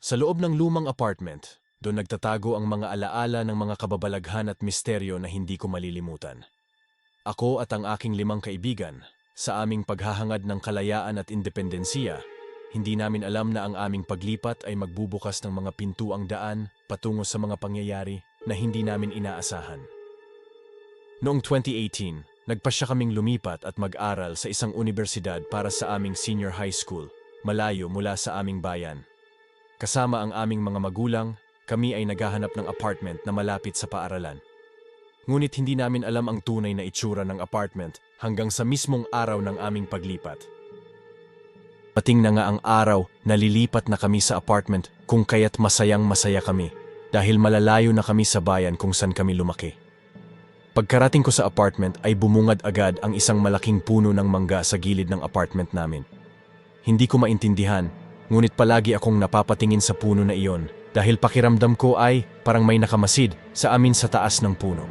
Sa loob ng lumang apartment, doon nagtatago ang mga alaala ng mga kababalaghan at misteryo na hindi ko malilimutan. Ako at ang aking 5 kaibigan, sa aming paghahangad ng kalayaan at independensiya, hindi namin alam na ang aming paglipat ay magbubukas ng mga pintuang daan patungo sa mga pangyayari na hindi namin inaasahan. Noong 2018, nagpasya kaming lumipat at mag-aral sa isang universidad para sa aming senior high school, malayo mula sa aming bayan. Kasama ang aming mga magulang, kami ay naghahanap ng apartment na malapit sa paaralan. Ngunit hindi namin alam ang tunay na itsura ng apartment hanggang sa mismong araw ng aming paglipat. Pating na nga ang araw na lilipat na kami sa apartment kung kaya't masayang-masaya kami dahil malalayo na kami sa bayan kung saan kami lumaki. Pagkarating ko sa apartment ay bumungad agad ang isang malaking puno ng mangga sa gilid ng apartment namin. Hindi ko maintindihan, ngunit palagi akong napapatingin sa puno na iyon dahil pakiramdam ko ay parang may nakamasid sa amin sa taas ng puno.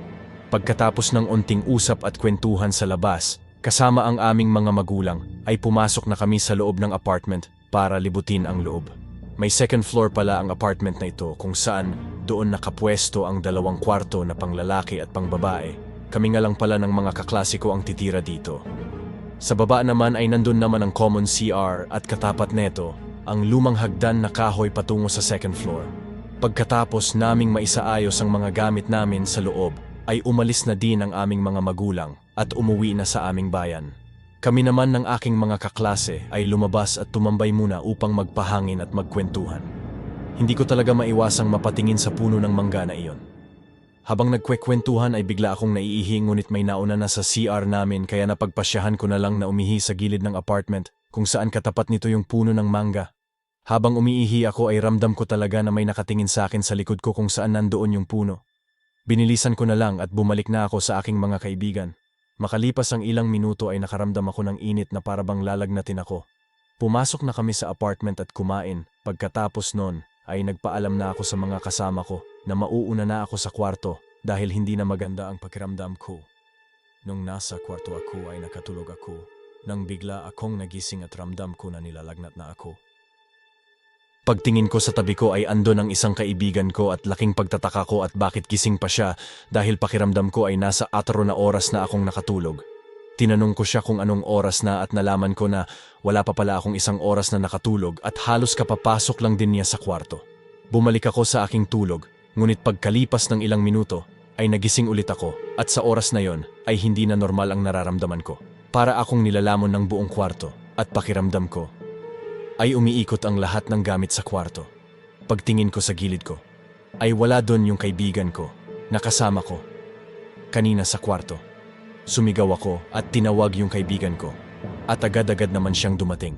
Pagkatapos ng unting usap at kwentuhan sa labas, kasama ang aming mga magulang, ay pumasok na kami sa loob ng apartment para libutin ang loob. May second floor pala ang apartment na ito kung saan doon nakapwesto ang 2 kwarto na panglalaki at pangbabae. Kami nga lang pala ng mga kaklasiko ang titira dito. Sa baba naman ay nandun naman ang common CR at katapat neto, ang lumang hagdan na kahoy patungo sa second floor. Pagkatapos naming maisaayos ang mga gamit namin sa loob, ay umalis na din ang aming mga magulang at umuwi na sa aming bayan. Kami naman ng aking mga kaklase ay lumabas at tumambay muna upang magpahangin at magkwentuhan. Hindi ko talaga maiwasang mapatingin sa puno ng mangga na iyon. Habang nagkwekwentuhan ay bigla akong naiihi ngunit may nauna na sa CR namin kaya napagpasyahan ko na lang na umihi sa gilid ng apartment kung saan katapat nito yung puno ng mangga. Habang umiihi ako ay ramdam ko talaga na may nakatingin sa akin sa likod ko kung saan nandoon yung puno. Binilisan ko na lang at bumalik na ako sa aking mga kaibigan. Makalipas ang ilang minuto ay nakaramdam ako ng init na parabang lalagnatin ako. Pumasok na kami sa apartment at kumain. Pagkatapos nun ay nagpaalam na ako sa mga kasama ko na mauuna na ako sa kwarto dahil hindi na maganda ang pakiramdam ko. Nung nasa kwarto ako ay nakatulog ako nang bigla akong nagising at ramdam ko na nilalagnat na ako. Pagtingin ko sa tabi ko ay andon ang isang kaibigan ko at laking pagtataka ko at bakit gising pa siya dahil pakiramdam ko ay nasa 4 na oras na akong nakatulog. Tinanong ko siya kung anong oras na at nalaman ko na wala pa pala akong 1 oras na nakatulog at halos kapapasok lang din niya sa kwarto. Bumalik ako sa aking tulog, ngunit pagkalipas ng ilang minuto ay nagising ulit ako at sa oras na yon ay hindi na normal ang nararamdaman ko. Para akong nilalamon ng buong kwarto at pakiramdam ko ay umiikot ang lahat ng gamit sa kwarto. Pagtingin ko sa gilid ko, ay wala doon yung kaibigan ko, nakasama ko, kanina sa kwarto. Sumigaw ako at tinawag yung kaibigan ko, at agad-agad naman siyang dumating.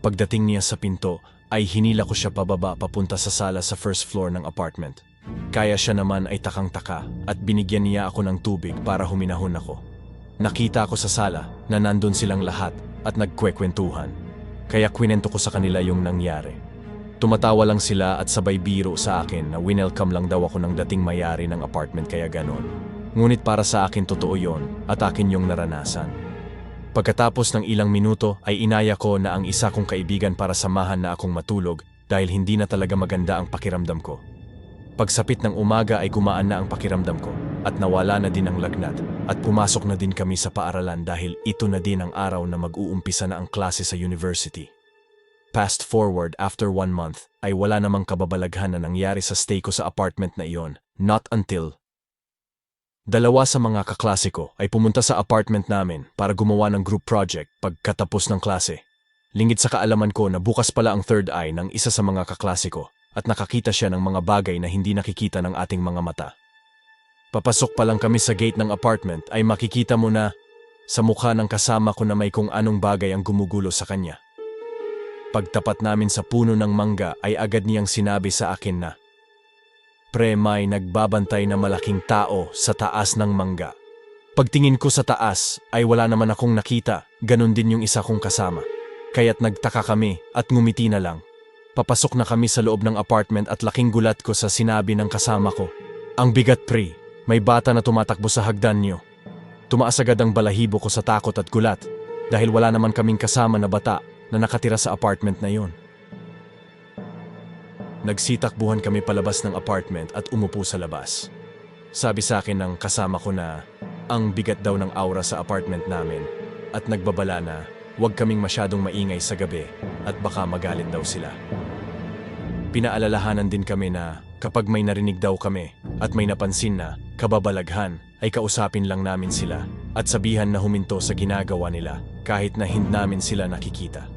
Pagdating niya sa pinto, ay hinila ko siya pababa papunta sa sala sa first floor ng apartment. Kaya siya naman ay takang-taka at binigyan niya ako ng tubig para huminahon ako. Nakita ko sa sala na nandun silang lahat at nagkwekwentuhan. Kaya kwinento ko sa kanila yung nangyari. Tumatawa lang sila at sabay biro sa akin na winelcome lang daw ako ng dating may-ari ng apartment kaya ganon. Ngunit para sa akin totoo yon at akin yung naranasan. Pagkatapos ng ilang minuto ay inaya ko na ang isa kong kaibigan para samahan na akong matulog dahil hindi na talaga maganda ang pakiramdam ko. Pagsapit ng umaga ay gumaan na ang pakiramdam ko at nawala na din ang lagnat at pumasok na din kami sa paaralan dahil ito na din ang araw na mag-uumpisa na ang klase sa university. Fast forward after 1 month ay wala namang kababalaghan na nangyari sa stay ko sa apartment na iyon, not until 2 sa mga kaklase ko ay pumunta sa apartment namin para gumawa ng group project pagkatapos ng klase. Lingid sa kaalaman ko na bukas pala ang third eye ng isa sa mga kaklase ko at nakakita siya ng mga bagay na hindi nakikita ng ating mga mata. Papasok pa lang kami sa gate ng apartment ay makikita mo na sa mukha ng kasama ko na may kung anong bagay ang gumugulo sa kanya. Pagtapat namin sa puno ng mangga ay agad niyang sinabi sa akin na, "Pre, may nagbabantay na malaking tao sa taas ng mangga." Pagtingin ko sa taas ay wala naman akong nakita, ganun din yung isa kong kasama. Kaya't nagtaka kami at ngumiti na lang. Papasok na kami sa loob ng apartment at laking gulat ko sa sinabi ng kasama ko. "Ang bigat, pre, may bata na tumatakbo sa hagdan niyo." Tumaas agad ang balahibo ko sa takot at gulat dahil wala naman kaming kasama na bata na nakatira sa apartment na yon. Nagsitakbuhan kami palabas ng apartment at umupo sa labas. Sabi sa akin ng kasama ko na ang bigat daw ng aura sa apartment namin at nagbabala na huwag kaming masyadong maingay sa gabi at baka magalit daw sila. Pinaalalahanan din kami na kapag may narinig daw kami at may napansin na kababalaghan ay kausapin lang namin sila at sabihan na huminto sa ginagawa nila kahit na hindi namin sila nakikita.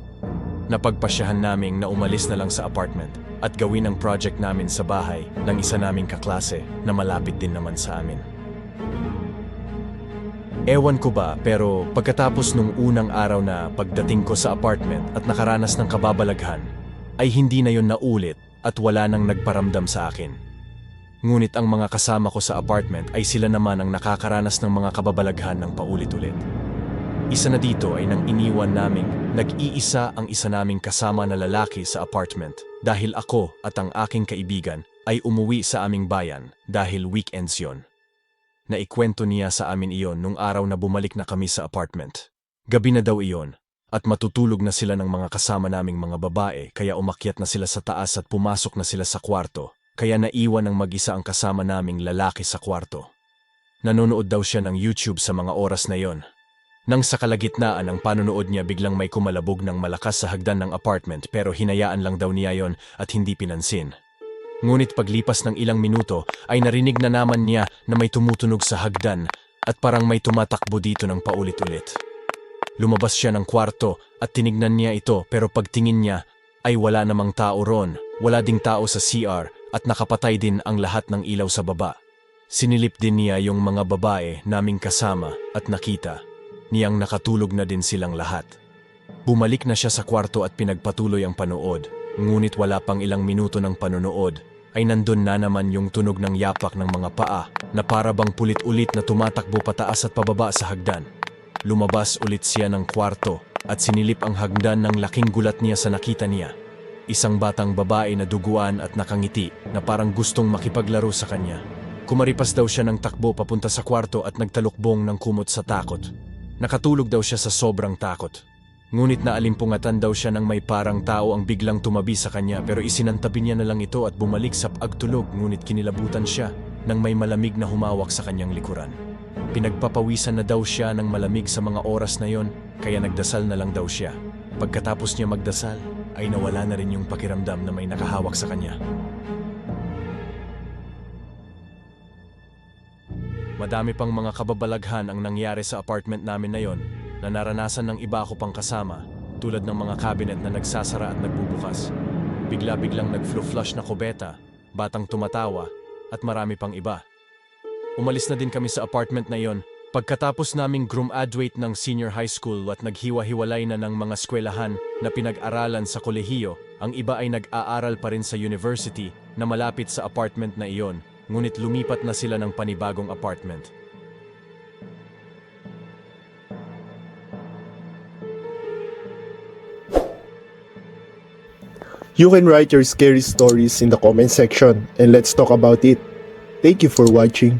Napagpasyahan naming na umalis na lang sa apartment at gawin ang project namin sa bahay ng isa naming kaklase na malapit din naman sa amin. Ewan ko ba pero pagkatapos nung unang araw na pagdating ko sa apartment at nakaranas ng kababalaghan, ay hindi na yon naulit at wala nang nagparamdam sa akin. Ngunit ang mga kasama ko sa apartment ay sila naman ang nakakaranas ng mga kababalaghan ng paulit-ulit. Isa na dito ay nang iniwan naming nag-iisa ang isa naming kasama na lalaki sa apartment dahil ako at ang aking kaibigan ay umuwi sa aming bayan dahil weekends yon. Naikwento niya sa amin iyon nung araw na bumalik na kami sa apartment. Gabi na daw iyon at matutulog na sila ng mga kasama naming mga babae kaya umakyat na sila sa taas at pumasok na sila sa kwarto kaya naiwan ng mag-isa ang kasama naming lalaki sa kwarto. Nanonood daw siya ng YouTube sa mga oras na yon. Nang sa kalagitnaan ng panonood niya biglang may kumalabog ng malakas sa hagdan ng apartment pero hinayaan lang daw niya yon at hindi pinansin. Ngunit paglipas ng ilang minuto ay narinig na naman niya na may tumutunog sa hagdan at parang may tumatakbo dito ng paulit-ulit. Lumabas siya ng kwarto at tinignan niya ito pero pagtingin niya ay wala namang tao ron, wala ding tao sa CR at nakapatay din ang lahat ng ilaw sa baba. Sinilip din niya yung mga babae naming kasama at nakita niyang nakatulog na din silang lahat. Bumalik na siya sa kwarto at pinagpatuloy ang panood, ngunit wala pang ilang minuto ng panonood ay nandun na naman yung tunog ng yapak ng mga paa na para bang pulit-ulit na tumatakbo pataas at pababa sa hagdan. Lumabas ulit siya ng kwarto at sinilip ang hagdan ng laking gulat niya sa nakita niya. Isang batang babae na duguan at nakangiti na parang gustong makipaglaro sa kanya. Kumaripas daw siya ng takbo papunta sa kwarto at nagtalukbong ng kumot sa takot. Nakatulog daw siya sa sobrang takot. Ngunit naalimpungatan daw siya ng may parang tao ang biglang tumabi sa kanya pero isinantabi niya na lang ito at bumalik sa pagtulog ngunit kinilabutan siya nang may malamig na humawak sa kanyang likuran. Pinagpapawisan na daw siya ng malamig sa mga oras na yon kaya nagdasal na lang daw siya. Pagkatapos niya magdasal ay nawala na rin yung pakiramdam na may nakahawak sa kanya. Madami pang mga kababalaghan ang nangyari sa apartment namin na yon na naranasan ng iba ko pang kasama tulad ng mga cabinet na nagsasara at nagbubukas. Bigla-biglang nag-flush na kubeta, batang tumatawa at marami pang iba. Umalis na din kami sa apartment na yon pagkatapos naming graduate ng senior high school at naghiwa-hiwalay na ng mga eskwelahan na pinag-aralan sa kolehiyo. Ang iba ay nag-aaral pa rin sa university na malapit sa apartment na iyon. Ngunit lumipat na sila ng panibagong apartment. You can write your scary stories in the comment section and let's talk about it. Thank you for watching.